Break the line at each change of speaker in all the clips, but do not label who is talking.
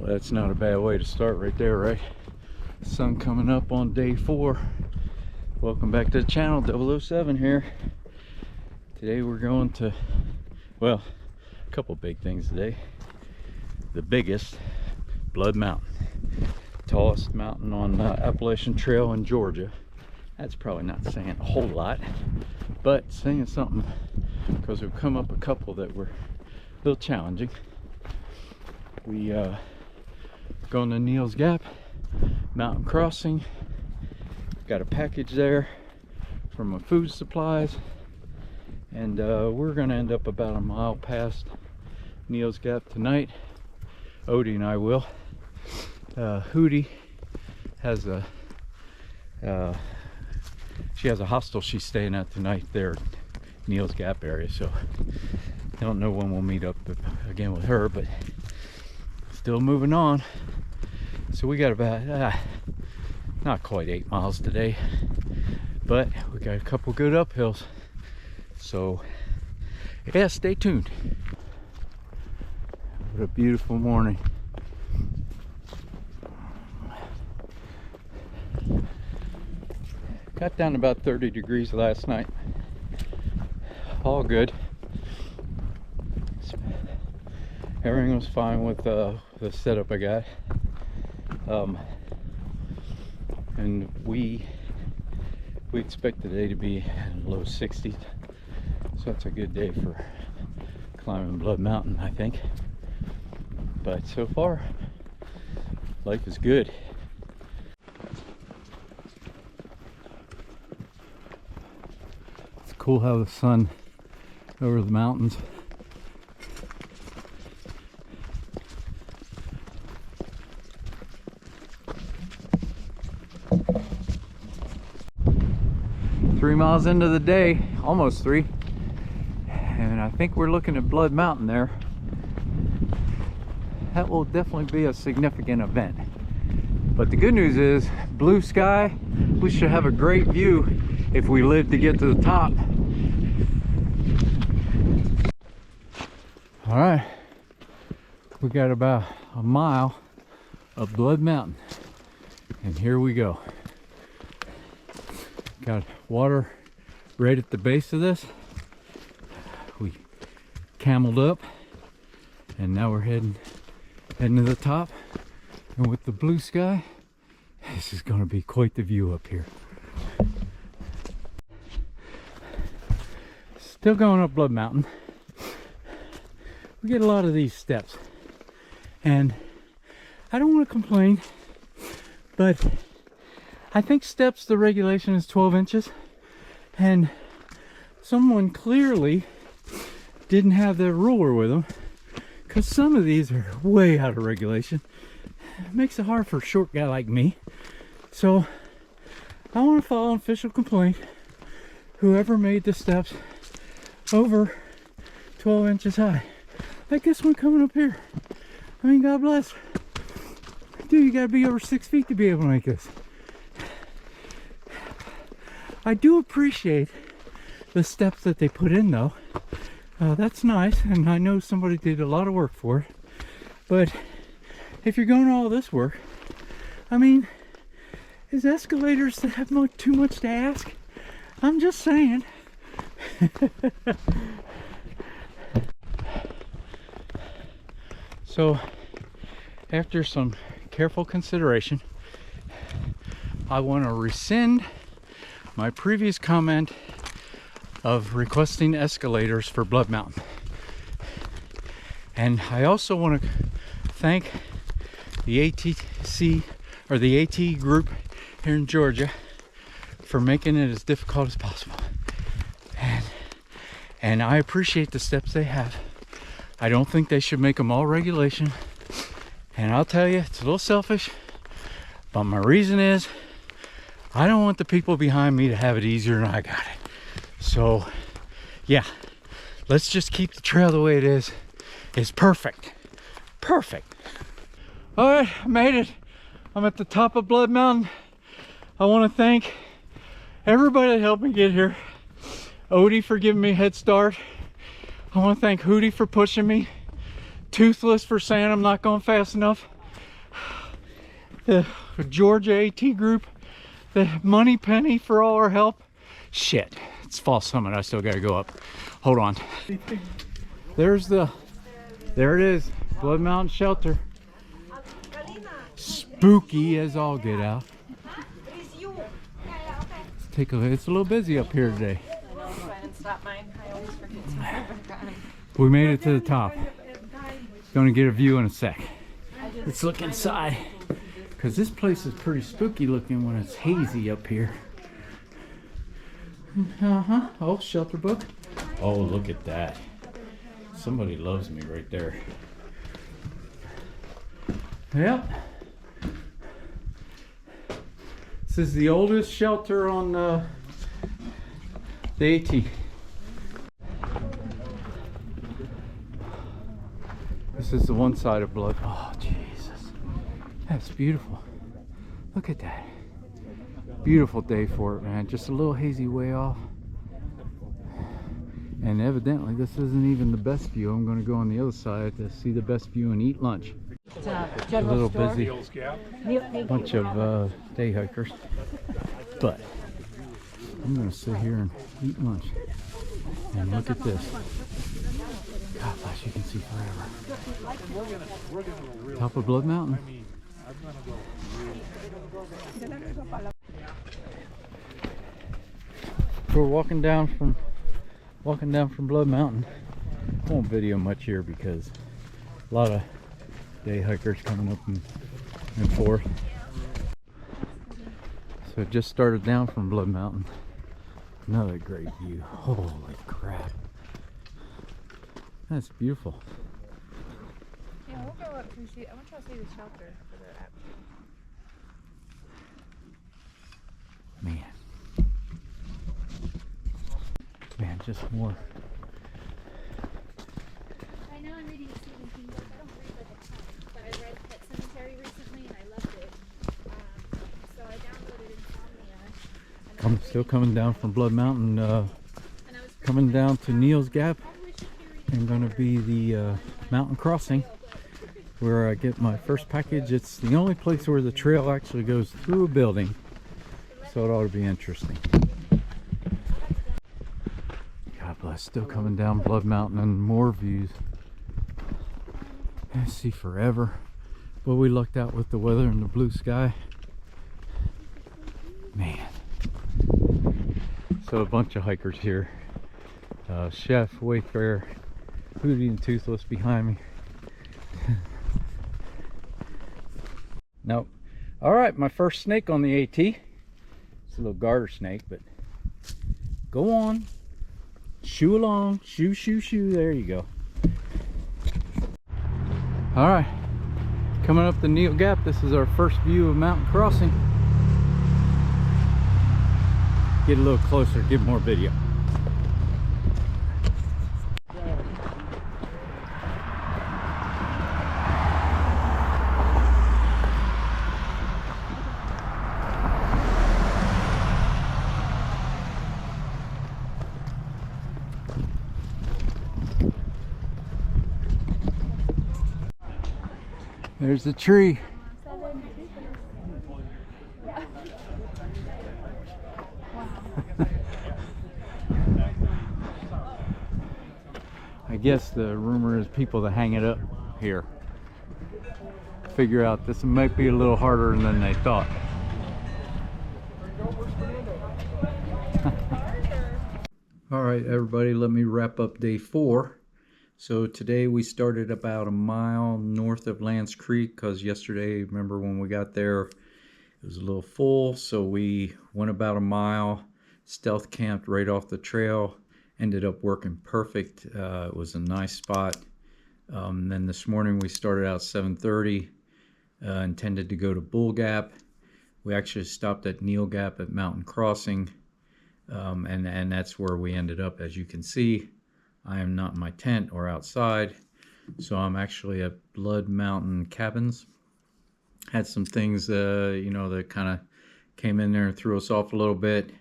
Well, that's not a bad way to start right there, right? Sun coming up on day 4. Welcome back to the channel, 007 here. Today we're going to, well, a couple big things today. The biggest, Blood Mountain. Tallest mountain on Appalachian Trail in Georgia. That's probably not saying a whole lot, but saying something, because we've come up a couple that were a little challenging. We going to Neal Gap mountain crossing. Got a package there for my food supplies, and we're gonna end up about a mile past Neal Gap tonight. Odie and I will. Hootie has a she has a hostel she's staying at tonight there, Neal Gap area, so I don't know when we'll meet up again with her, but still moving on. So we got about not quite 8 miles today, but we got a couple good uphills, so yeah, stay tuned. What a beautiful morning. Got down about 30 degrees last night. All good. Everything was fine with the setup I got. And we expect the day to be in low 60s. So that's a good day for climbing Blood Mountain, I think. But so far, life is good. Cool how the sun over the mountains. Three miles into the day, almost 3, and I think we're looking at Blood Mountain there. That will definitely be a significant event. But the good news is, blue sky, we should have a great view if we live to get to the top. All right, we got about a mile of Blood Mountain, and here we go. Got water right at the base of this. We cameled up, and now we're heading to the top. And with the blue sky, this is going to be quite the view up here. Still going up Blood Mountain. We get a lot of these steps, and I don't want to complain, but I think steps, the regulation is 12 inches, and someone clearly didn't have their ruler with them, because some of these are way out of regulation. It makes it hard for a short guy like me. So I want to file an official complaint. Whoever made the steps over 12 inches high. Like this one coming up here. I mean, God bless. Dude, you gotta be over 6 feet to be able to make this. I do appreciate the steps that they put in though. That's nice, and I know somebody did a lot of work for it. But if you're going all this work, I mean, is escalators that have too much to ask? I'm just saying. So, after some careful consideration, I want to rescind my previous comment of requesting escalators for Blood Mountain. And I also want to thank the ATC, or the AT group here in Georgia, for making it as difficult as possible. And I appreciate the steps they have. I don't think they should make them all regulation. And I'll tell you, it's a little selfish, but my reason is I don't want the people behind me to have it easier than I got it. So yeah, let's just keep the trail the way it is. It's perfect. Perfect. All right, I made it. I'm at the top of Blood Mountain. I want to thank everybody that helped me get here. Odie for giving me a head start. I want to thank Hootie for pushing me. Toothless for saying I'm not going fast enough. the Georgia AT group, the money penny for all our help. Shit, it's False Summit. I still gotta go up. Hold on. There it is, Blood Mountain Shelter. Spooky as all get out. Let's take a look. It's a little busy up here today. We made it to the top. Gonna get a view in a sec. Let's look inside, because this place is pretty spooky looking when it's hazy up here. Oh, shelter book. Oh, look at that. Somebody loves me right there. Yep. This is the oldest shelter on the AT. This is the one side of Blood. Oh, Jesus. That's beautiful. Look at that. Beautiful day for it, man. Just a little hazy way off. And evidently, this isn't even the best view. I'm going to go on the other side to see the best view and eat lunch. A little busy. Bunch of day hikers. But I'm going to sit here and eat lunch. And look at this. God bless, you can see forever. Top of Blood Mountain. We're walking down from Blood Mountain. I won't video much here because a lot of day hikers coming up and forth. So it just started down from Blood Mountain. Another great view. Holy crap. That's beautiful.
Yeah, we'll go up and see. I want y'all to see the shelter for the app.
Man, just more.
I know I'm reading a Stephen King book. I don't read like a ton, but I read Pet Cemetery recently and I loved it. So I downloaded Insomnia.
I'm still coming down from Blood Mountain, coming down to Neal's Gap. I'm going to be the mountain crossing where I get my first package. It's the only place where the trail actually goes through a building, so it ought to be interesting. God bless. Still coming down Blood Mountain and more views. I see forever, but we lucked out with the weather and the blue sky. Man. So a bunch of hikers here. Chef, Wayfarer, Hootie and Toothless behind me. Nope. All right, my first snake on the AT. It's a little garter snake, but go on. Shoo along. Shoo, shoo, shoo. There you go. All right. Coming up the Neal Gap. This is our first view of mountain crossing. Get a little closer, get more video. There's the tree. I guess the rumor is people that hang it up here figure out this might be a little harder than they thought. All right, everybody, let me wrap up day 4. So today we started about a mile north of Lance Creek because yesterday, remember when we got there, it was a little full. So we went about a mile, stealth camped right off the trail, ended up working perfect. It was a nice spot. Then this morning we started out 7:30, intended to go to Bull Gap. We actually stopped at Neal Gap at Mountain Crossing, and that's where we ended up. As you can see, I am not in my tent or outside, so I'm actually at Blood Mountain Cabins. Had some things, you know, that kind of came in there and threw us off a little bit.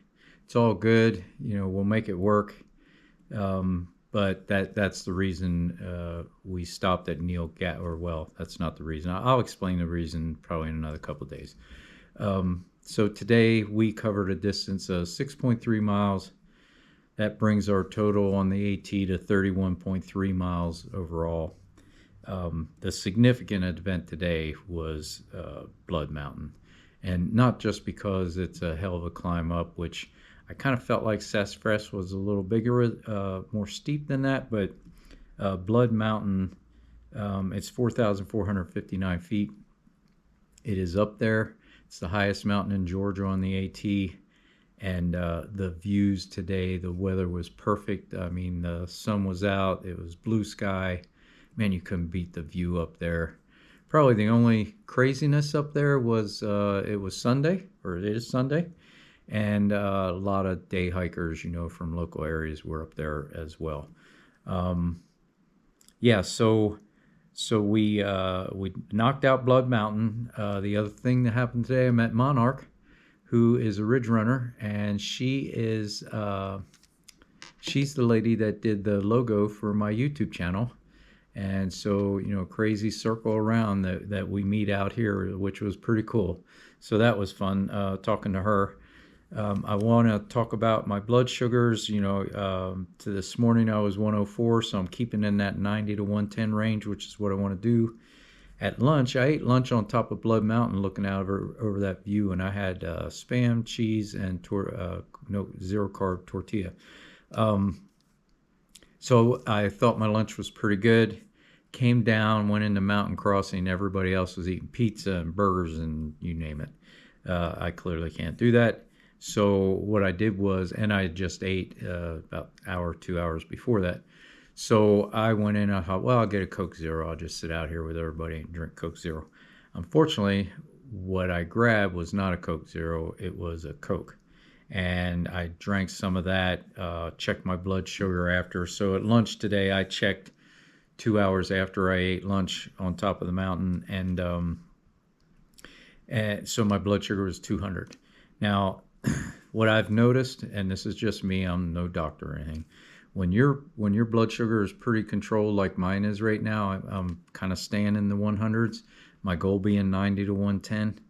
It's all good, you know, we'll make it work. but that's the reason we stopped at Neal Gap. Or well, that's not the reason. I'll explain the reason probably in another couple of days. So today we covered a distance of 6.3 miles. That brings our total on the AT to 31.3 miles overall. The significant event today was Blood Mountain. And not just because it's a hell of a climb up, which I kind of felt like Sassafras was a little bigger, more steep than that, but Blood Mountain, it's 4,459 feet. It is up there. It's the highest mountain in Georgia on the AT. And the views today, the weather was perfect. I mean, the sun was out. It was blue sky. Man, you couldn't beat the view up there. Probably the only craziness up there was it was Sunday, or it is Sunday. And a lot of day hikers, you know, from local areas were up there as well. Yeah, so we knocked out Blood Mountain. The other thing that happened today, I met Monarch, who is a ridge runner, and she is she's the lady that did the logo for my YouTube channel. And so, you know, crazy circle around that we meet out here, which was pretty cool. So that was fun talking to her. I want to talk about my blood sugars. You know, to this morning I was 104, so I'm keeping in that 90 to 110 range, which is what I want to do. At lunch, I ate lunch on top of Blood Mountain looking out over that view, and I had Spam, cheese, and zero carb tortilla. So I thought my lunch was pretty good. Came down, went into Mountain Crossing. Everybody else was eating pizza and burgers and you name it. I clearly can't do that. So what I did was, and I just ate about an hour, 2 hours before that. So I went in, I thought, well, I'll get a Coke Zero. I'll just sit out here with everybody and drink Coke Zero. Unfortunately, what I grabbed was not a Coke Zero. It was a Coke. And I drank some of that, checked my blood sugar after. So at lunch today, I checked 2 hours after I ate lunch on top of the mountain. And so my blood sugar was 200. Now, what I've noticed, and this is just me, I'm no doctor or anything, when your blood sugar is pretty controlled like mine is right now, I'm kind of staying in the 100s, my goal being 90 to 110.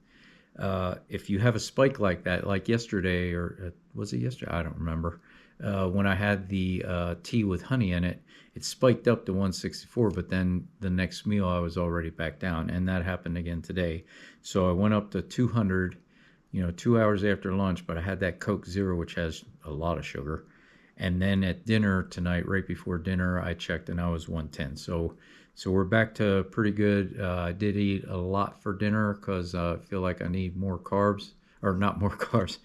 If you have a spike like that, like yesterday, or was it yesterday? I don't remember. When I had the tea with honey in it, it spiked up to 164, but then the next meal I was already back down, and that happened again today. So I went up to 200, you know, 2 hours after lunch, but I had that Coke Zero, which has a lot of sugar. And then at dinner tonight, right before dinner, I checked and I was 110. So we're back to pretty good. I did eat a lot for dinner because I feel like I need more carbs, or not more carbs,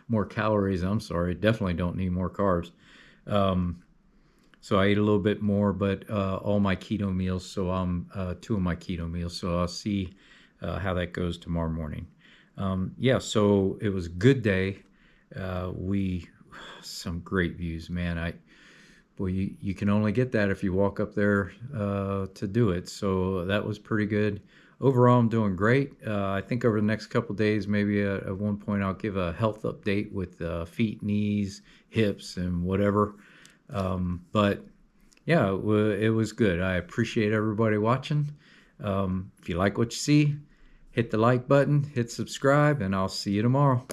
more calories. I'm sorry, definitely don't need more carbs. So I ate a little bit more, but all my keto meals. So I'm 2 of my keto meals. So I'll see how that goes tomorrow morning. Yeah, so it was a good day. Some great views, man. You can only get that if you walk up there to do it. So that was pretty good. Overall, I'm doing great. I think over the next couple of days, maybe at one point, I'll give a health update with feet, knees, hips, and whatever. But yeah, it was good. I appreciate everybody watching. If you like what you see, hit the like button, hit subscribe, and I'll see you tomorrow.